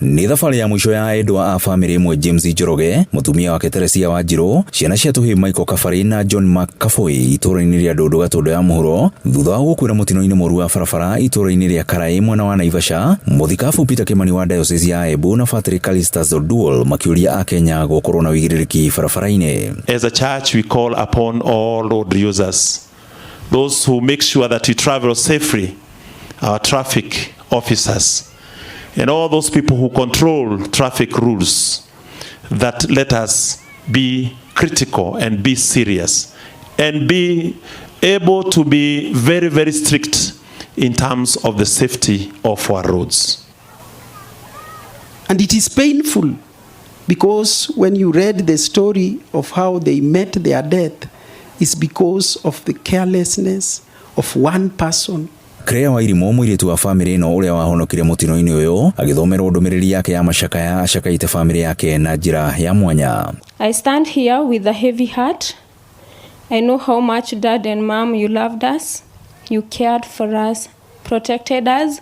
Ni thabarĩ ya mwisho ya endwa a family imwe James Njoroge, mutumia wake Teresia Wanjiru, ciana cia tuhi Michael Kabari na John McCafoy itũra-inĩ rĩa Ndũndũ Gatũndũ ya mũhuro thutha wa gũkuĩra mũtino-inĩ mũru wa barabara itũra-inĩ rĩa Karai mwena wa Naivasha. Mũthikabu Peter Kimani wa Diocese ya Embu na Patrick Calistus Oduol makiuria Akenya gũkorwo na wĩigĩrĩrĩki barabara-inĩ. As a church, we call upon all road users, those who make sure that we travel safely, our traffic officers, and all those people who control traffic rules, that let us be critical and be serious and be able to be very, very strict in terms of the safety of our roads. And it is painful because when you read the story of how they met their death, it's because of the carelessness of one person. Claire Wairimu, mũirĩtu wa family ĩno ũrĩa wahonokire mũtino-inĩ ũyũ, agĩthomerwo ndũmĩrĩri yake ya macakaya acakaĩte family yake na njĩra ya mwanya. I stand here with a heavy heart. I know how much Dad and Mom you loved us. You cared for us, protected us,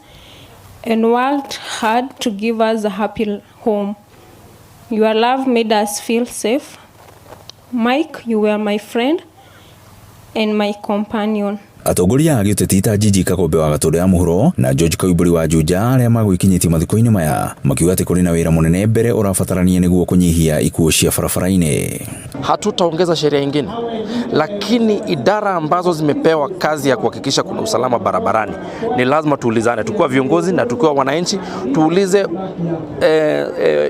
and worked hard to give us a happy home. Your love made us feel safe. Mike, you were my friend and my companion. Atongoria a gĩũteti ta Gigi Kakombe wa Gatũndũ ya mũhuro na George Kaũmbũri wa Juja arĩa magũikinyĩtie mathiko-inĩ maya makiuga atĩ kũrĩ na wĩra mũnene mbere ũrabatarania nĩguo kũnyihia ikuũ cia barabara-inĩ. Hatutaongeza sheria nyingine, lakini idara ambazo zimepewa kazi ya kuhakikisha kuna usalama barabarani ni lazima tuulizane, tukiwa viongozi na tukiwa wananchi, tuulize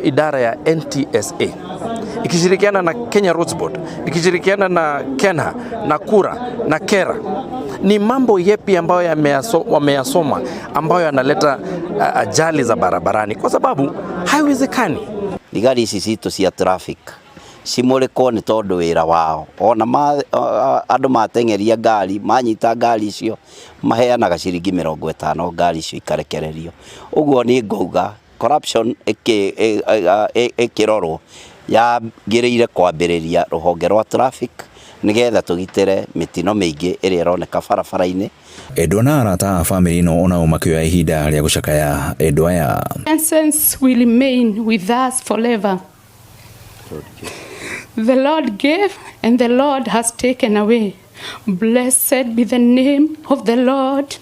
idara ya NTSA ikishirikiana na Kenya Roads Board, ikishirikiana na Kenya na Kura na Kera, ni mambo yepi ambayo wameyasoma ambayo yanaleta ajali za barabarani, kwa sababu haiwezekani. Gari ici citũ cia traffic cimũrĩkwo nĩ tondũ wĩra wao, ona andũ mateng'eria ngari manyita ngari icio maheanaga ciringi 50 ngari icio ikarekererio. Ũguo nĩ ngauga corruption ĩkĩrorwo yagĩrĩire kwambĩrĩria rũhonge rwa traffic nigetha tũgitĩre mĩtino mĩingĩ ĩrĩa ĩroneka barabara-inĩ. Endwa na arata a family ĩno onao makĩoya ihinda rĩa gũcakaya endwa aya. Innocence will remain with us forever. The Lord gave and the Lord has taken away. Blessed be the name of the Lord.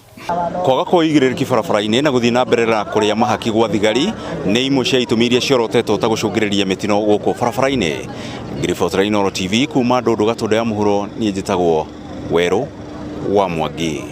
Kwaga kũigĩrĩrĩki barabara-inĩ na gũthiĩ na mbere na kũrĩa mahaki gwa thigari nĩ imwe cia itũmi iria ciorotetwo ta gũcũngĩrĩria mĩtino gũkũ barabara-inĩ. Ngiribotera Inooro TV kuma Ndũndũ Gatũndũ ya mũhuro, niĩ njĩtagwo Werũ wa Mwangi.